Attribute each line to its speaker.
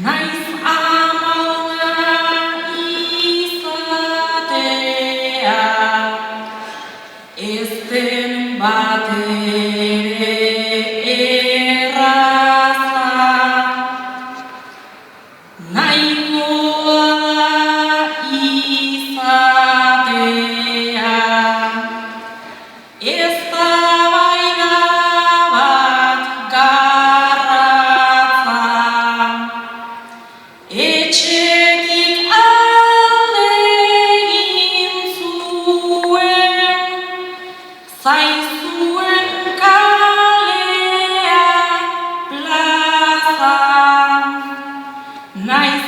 Speaker 1: Naiz amona izatea, ez den batere erraza. Nahikoa izatea, ez tabaida bat garratza. Etxetik alde egin zuen, zain zuen kalea plaza. Naiz